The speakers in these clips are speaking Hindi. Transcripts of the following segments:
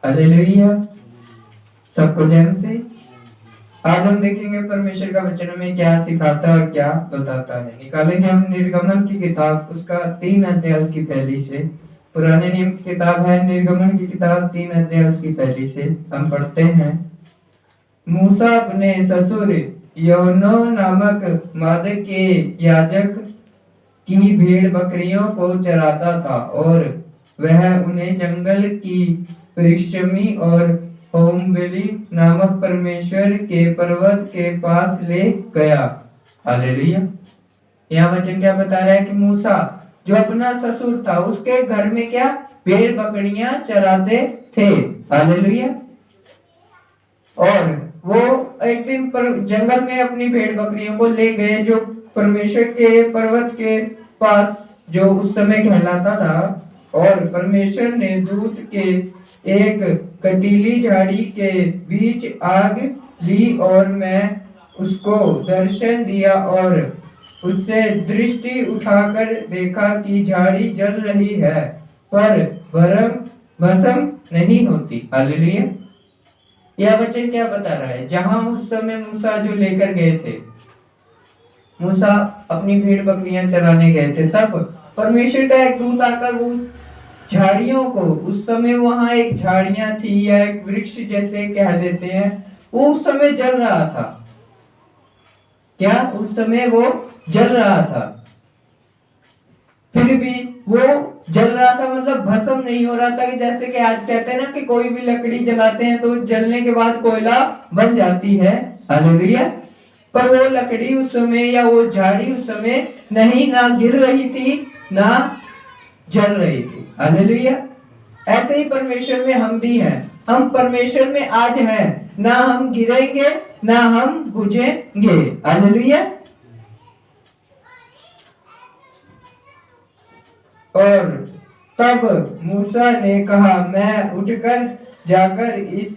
हालेलुया। सबको जय मसीह। आज हम देखेंगे परमेश्वर का वचन हमें क्या सिखाता है और क्या बताता है। निकालेंगे हम निर्गमन की किताब, उसका 3 अध्याय की पहली से। पुराने नियम की किताब है निर्गमन की किताब 3 अध्याय की पहली से। हम पढ़ते हैं। मूसा अपने ससुर यहोनो नामक माद के याजक की भेड़ बकरियों को चराता था और वह उन्हें जंगल की वृक्षमी और होमबेली नामक परमेश्वर के पर्वत के पास ले गया। हालेलुया। यह वचन क्या बता रहा है कि मूसा जो अपना ससुर था उसके घर में क्या भेड़ बकरियां चराते थे। हालेलुया। और वो एक दिन पर जंगल में अपनी भेड़ बकरियों को ले गए जो परमेश्वर के पर्वत के पास जो उस समय कहलाता था। और परमेश्वर ने दूत के एक कटीली झाड़ी के बीच आग ली और मैं उसको दर्शन दिया और उससे दृष्टि उठाकर देखा कि झाड़ी जल रही है पर भस्म नहीं होती। हालेलुया। यह वचन क्या बता रहा है? जहां उस समय मूसा जो लेकर गए थे, मूसा अपनी भेड़ बकरियां चराने गए थे, तब परमेश्वर का एक दूत आकर वो झाड़ियों को, उस समय वहां एक झाड़ियां थी या एक वृक्ष जैसे कह देते हैं, वो उस समय जल रहा था। क्या उस समय वो जल रहा था? फिर भी वो जल रहा था मतलब भस्म नहीं हो रहा था कि जैसे कि आज कहते हैं ना कि कोई भी लकड़ी जलाते हैं तो जलने के बाद कोयला बन जाती है। हालेलुया। पर वो लकड़ी उस समय या वो झाड़ी उस समय नहीं, ना गिर रही थी ना जल रही थी। हालेलुया। ऐसे ही परमेश्वर में हम भी हैं। हम परमेश्वर में आज हैं, ना हम गिरेंगे ना हम बुझेंगे। हालेलुया। और तब मूसा ने कहा, मैं उठकर जाकर इस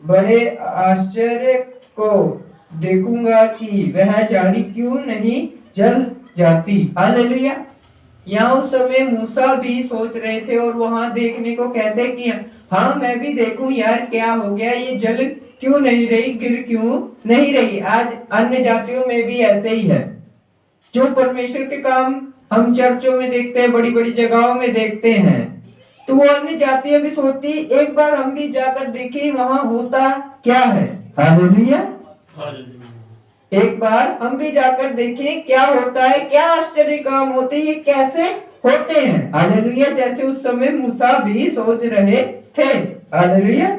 बड़े आश्चर्य को देखूंगा कि वह झाड़ी क्यों नहीं जल जाती। हालेलुया। यहाँ उस समय मूसा भी सोच रहे थे और वहां देखने को कहते कि हाँ मैं भी देखूं यार क्या हो गया, ये जल क्यों नहीं रही, गिर क्यों नहीं रही। आज अन्य जातियों में भी ऐसे ही है। जो परमेश्वर के काम हम चर्चों में देखते हैं, बड़ी बड़ी जगहों में देखते हैं, तो वो अन्य जातियां भी सोचती एक बार हम भी जाकर देखें वहां होता क्या है। हालेलुया। एक बार हम भी जाकर देखें क्या होता है, क्या आश्चर्य काम होते हैं, ये कैसे होते हैं। हालेलुया। जैसे उस समय मूसा भी सोच रहे थे। हालेलुया।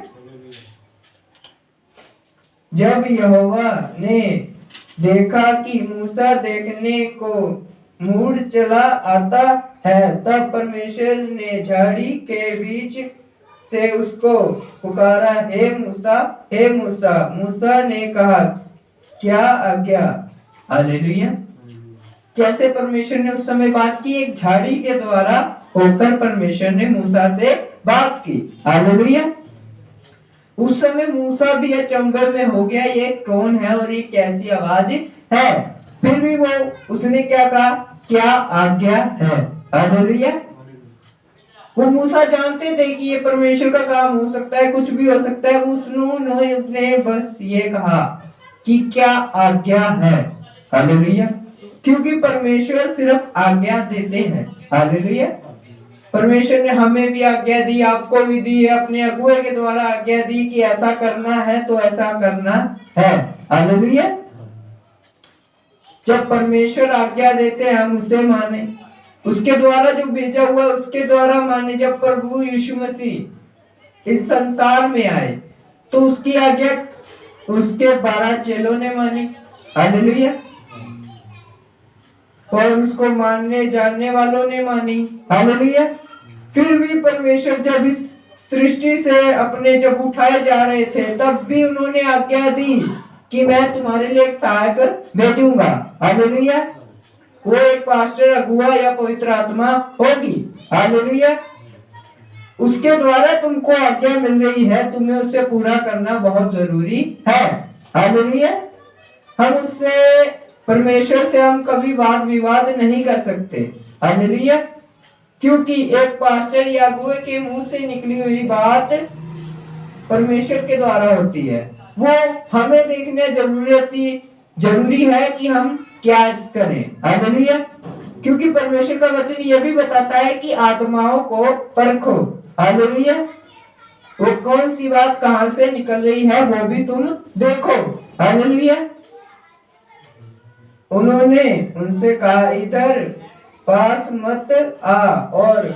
जब यहोवा ने देखा कि मूसा देखने को मुड़ चला आता है, तब परमेश्वर ने झाड़ी के बीच से उसको पुकारा, हे मूसा, हे मूसा। मूसा ने कहा, क्या आज्ञा। हालेलुया। कैसे परमेश्वर ने उस समय बात की? एक झाड़ी के द्वारा होकर परमेश्वर ने मूसा से बात की। हालेलुया। उस समय मूसा भी अचंभे में हो गया, ये कौन है और ये कैसी आवाज है। फिर भी वो उसने क्या कहा, क्या आज्ञा है। हालेलुया। वो मूसा जानते थे कि ये परमेश्वर का काम हो सकता है, कुछ भी हो सकता है। उसने बस ये कहा कि क्या आज्ञा है। हालेलुया। क्योंकि परमेश्वर सिर्फ आज्ञा देते हैं। हालेलुया। परमेश्वर ने हमें भी आज्ञा दी, आपको भी दी है, अपने अगुए के द्वारा आज्ञा दी कि ऐसा करना है तो ऐसा करना है। हालेलुया। जब परमेश्वर आज्ञा देते हैं हम उसे माने, उसके द्वारा जो भेजा हुआ उसके द्वारा माने। जब प्रभु यीशु मसीह इस संसार में आए तो उसकी आज्ञा उसके 12 चेलों ने मानी। हालेलुया। और उसको मानने जानने वालों ने मानी। हालेलुया। फिर भी परमेश्वर जब इस सृष्टि से अपने जब उठाए जा रहे थे, तब भी उन्होंने आज्ञा दी कि मैं तुम्हारे लिए एक सहायक भेजूंगा। हालेलुया। वो एक पास्टर, अगुआ या पवित्र आत्मा होगी। हालेलुया। उसके द्वारा तुमको आज्ञा मिल रही है, तुम्हें उसे पूरा करना बहुत जरूरी है। हालेलुया। हम उससे, परमेश्वर से हम कभी वाद विवाद नहीं कर सकते। हालेलुया। क्योंकि एक पास्टर या अगुए के मुंह से निकली हुई बात परमेश्वर के द्वारा होती है। वो हमें देखने जरूरी है कि हम क्या करें। हालेलुया। क्योंकि परमेश्वर का वचन यह भी बताता है कि आत्माओं को परखो। हालेलुया। वो कौन सी बात कहां से निकल रही है वो भी तुम देखो। हालेलुया। उन्होंने उनसे कहा, इधर पास मत आ और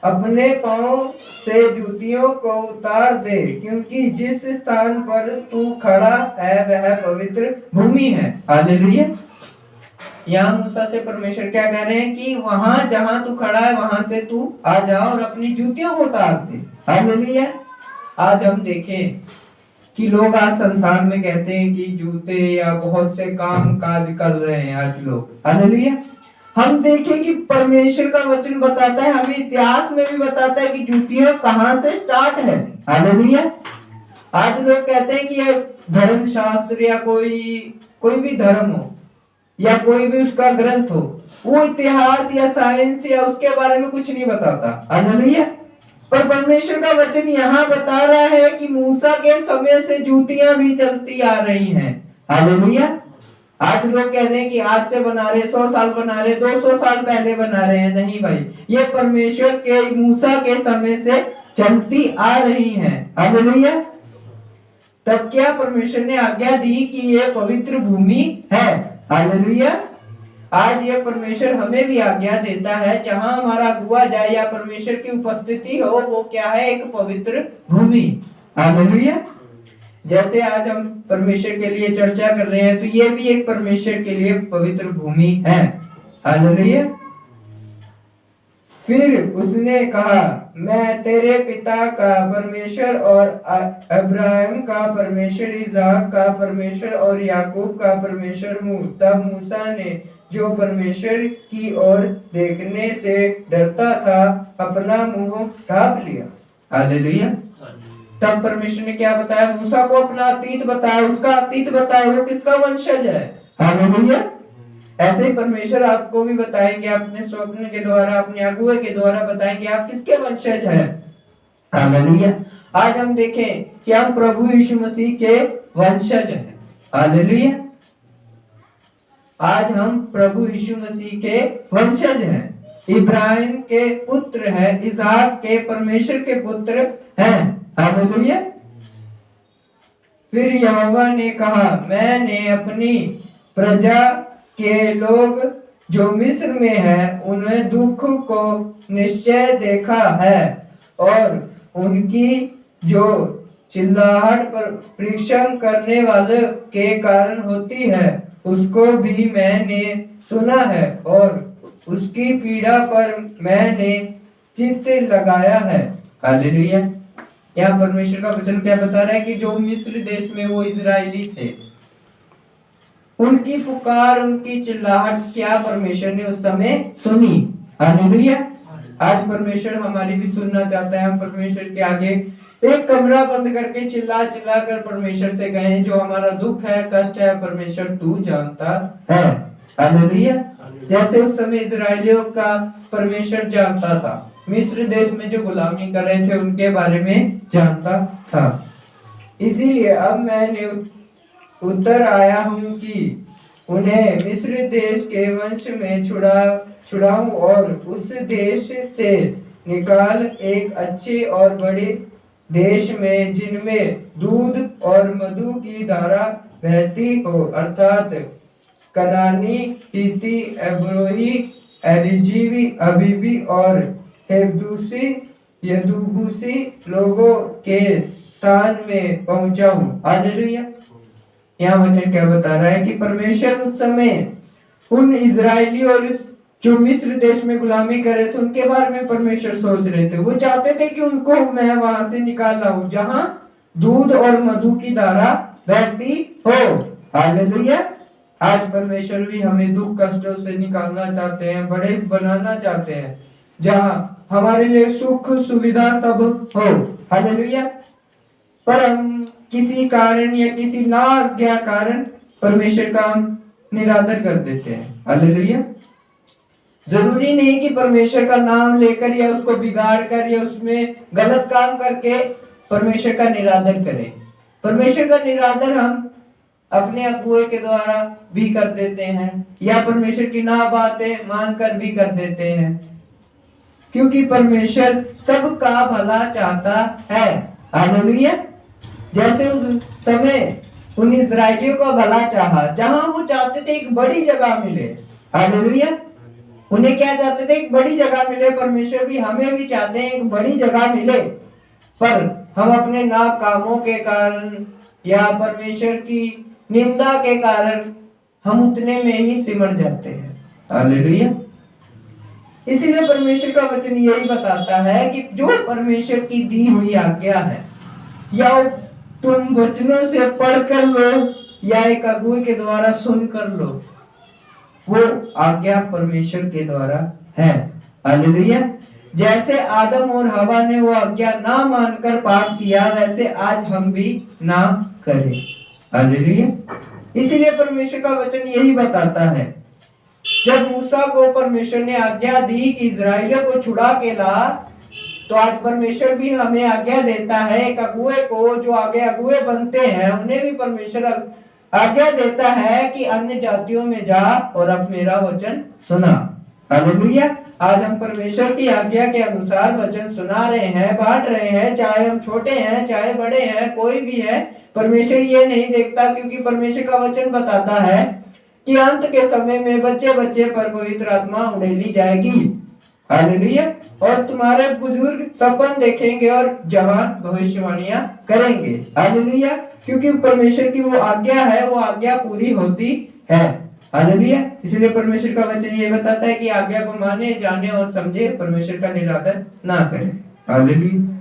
अपने पांव से जूतियों को उतार दे, क्योंकि जिस स्थान पर तू खड़ा है वह पवित्र भूमि है। हालेलुया। यहाँ मूसा से परमेश्वर क्या कह रहे हैं कि वहां जहां तू खड़ा है वहां से तू आ जा और अपनी जूतियों को उतार दे। हालेलुया। आज हम देखें कि लोग आज संसार में कहते हैं कि जूते या बहुत से काम काज कर रहे हैं आज लोग। हालेलुया। हम देखें कि परमेश्वर का वचन बताता है, हमें इतिहास में भी बताता है कि जूतियां कहां से स्टार्ट है। हालेलुया। आज लोग कहते हैं कि ये धर्म शास्त्र या कोई भी धर्म हो या कोई भी उसका ग्रंथ हो, वो इतिहास या साइंस या उसके बारे में कुछ नहीं बताता। हालेलुया। पर परमेश्वर का वचन यहाँ बता रहा है कि मूसा के समय से जूतियां भी चलती आ रही हैं। हालेलुया। आज लोग कह रहे हैं कि आज से बना रहे, 100 साल बना रहे, 200 साल पहले बना रहे हैं। नहीं भाई, ये परमेश्वर के मूसा के समय से चलती आ रही हैं। हालेलुया। तब क्या परमेश्वर ने आज्ञा दी कि ये पवित्र भूमि है। हालेलुया। आज ये परमेश्वर हमें भी आज्ञा देता है, जहां हमारा अगुआ जाए या परमेश्वर की उपस्थिति हो, वो क्या है, एक पवित्र भूमि। हालेलुया। जैसे आज हम परमेश्वर के लिए चर्चा कर रहे हैं, तो ये भी एक परमेश्वर के लिए पवित्र भूमि है। हालेलुया। फिर उसने कहा, मैं तेरे पिता का परमेश्वर और अब्राहम का परमेश्वर, इसाक का परमेश्वर और याकूब का परमेश्वर हूँ। तब मूसा ने, जो परमेश्वर की ओर देखने से डरता था, अपना मुंह ढांप लिया। हालेलुया। तब परमेश्वर ने क्या बताया, मूसा को अपना अतीत बताया, उसका अतीत बताया, वो किसका वंशज है। हालेलुया। ऐसे ही परमेश्वर आपको भी बताएंगे, अपने स्वप्न के द्वारा, अपने अगुए के द्वारा बताएंगे आप किसके वंशज हैं। हालेलुया। आज हम देखें कि हम प्रभु यीशु मसीह के वंशज हैं। हालेलुया। आज हम प्रभु यीशु मसीह के वंशज हैं, इब्राहिम के पुत्र हैं, इसहाक के परमेश्वर के पुत्र हैं। हालेलुया। फिर यहोवा ने कहा, मैंने अपनी प्रजा के लोग जो मिस्र में है, उन्हें दुख को निश्चय देखा है, और उनकी जो चिल्लाहट पर परिश्रम करने वाले के कारण होती है, उसको भी मैंने सुना है, और उसकी पीड़ा पर मैंने चित्त लगाया है। हालेलुया। यहाँ परमेश्वर का वचन क्या बता रहा है कि जो मिस्र देश में वो इजरायली थे, उनकी पुकार, उनकी चिल्लाहट क्या परमेश्वर ने उस समय सुनी। हालेलुया। आज परमेश्वर हमारी भी सुनना चाहता है। हम परमेश्वर के आगे एक कमरा बंद करके चिल्ला चिल्ला कर परमेश्वर से कहें, जो हमारा दुख है, कष्ट है, परमेश्वर तू जानता है। हालेलुया। जैसे उस समय इजरायलियों का परमेश्वर जानता था, मिस्र देश में जो गुलामी कर रहे थे उनके बारे में जानता था। इसीलिए अब मैंने उतर आया हूँ कि उन्हें मिस्र देश के वंश में छुड़ाऊं और उस देश से निकाल एक अच्छे और बड़े देश में, जिनमें दूध और मधु की धारा बहती हो, अर्थात कनानी, हिती, एब्रोही, एरिजीवी, अबीबी और हेबूसी, यदूबूसी लोगों के स्थान में पहुंचाऊं। हालेलुया। यहाँ वचन क्या बता रहा है कि परमेश्वर उस समय उन इजरायली और जो मिस्र देश में गुलामी कर रहे थे उनके बारे में परमेश्वर सोच रहे थे। वो चाहते थे कि उनको मैं वहां से निकाल लाऊं जहां दूध और मधु की धारा बहती हो। हालेलुया। आज परमेश्वर भी हमें दुख कष्टों से निकालना चाहते हैं, बड़े बनाना चाहते हैं, जहां हमारे लिए सुख सुविधा सब हो। हालेलुया। पर हम किसी कारण या किसी नाज्ञा कारण परमेश्वर का हम निरादर कर देते हैं। हालेलुया। जरूरी नहीं कि परमेश्वर का नाम लेकर या उसको बिगाड़ कर या उसमें गलत काम करके परमेश्वर का निरादर करें। परमेश्वर का निरादर हम अपने अगुए के द्वारा भी कर देते हैं या परमेश्वर की ना बातें मानकर भी कर देते हैं, क्योंकि परमेश्वर सबका भला चाहता है। हालेलुया। जैसे उस समय उन इस्राएलियों का भला चाहा, जहां वो चाहते थे एक बड़ी जगह मिले। हालेलुया। उन्हें क्या चाहते थे? एक बड़ी जगह मिले। परमेश्वर भी हमें भी चाहते हैं एक बड़ी जगह मिले, पर हम अपने नाकामों के कारण या परमेश्वर की निंदा के कारण हम उतने में ही सिमट जाते हैं। हालेलुया। इसीलिए परमेश्वर का वचन यही बताता है कि जो परमेश्वर की दी हुई आज्ञा है, या तुम वचनों से पढ़ कर लो या एक अगुए के द्वारा सुन कर लो, वो आज्ञा परमेश्वर के द्वारा है। हालेलुया। जैसे आदम और हवा ने वो आज्ञा ना मानकर पाप किया, वैसे आज हम भी ना करें। हालेलुया। इसीलिए परमेश्वर का वचन यही बताता है, जब मूसा को परमेश्वर ने आज्ञा दी कि इस्राएलियों को छुड़ा के ला, तो आज परमेश्वर भी हमें आज्ञा देता है, एक अगुए को, जो आगे अगुए बनते हैं उन्हें भी परमेश्वर आज्ञा देता है कि अन्य जातियों में जा और अब मेरा वचन सुना। हालेलुया। आज हम परमेश्वर की आज्ञा के अनुसार वचन सुना रहे हैं, बांट रहे हैं, चाहे हम छोटे हैं चाहे बड़े हैं, कोई भी है। परमेश्वर ये नहीं देखता, क्योंकि परमेश्वर का वचन बताता है कि अंत के समय में बच्चे बच्चे पर पवित्र आत्मा उड़ेली जाएगी। हालेलुया। और तुम्हारे बुजुर्ग सपन देखेंगे और जवान भविष्यवाणियां करेंगे। हालेलुया। क्योंकि परमेश्वर की वो आज्ञा है, वो आज्ञा पूरी होती है। हालेलुया। इसलिए परमेश्वर का वचन ये बताता है कि आज्ञा को माने, जाने और समझे, परमेश्वर का निरादर ना करें। हालेलुया।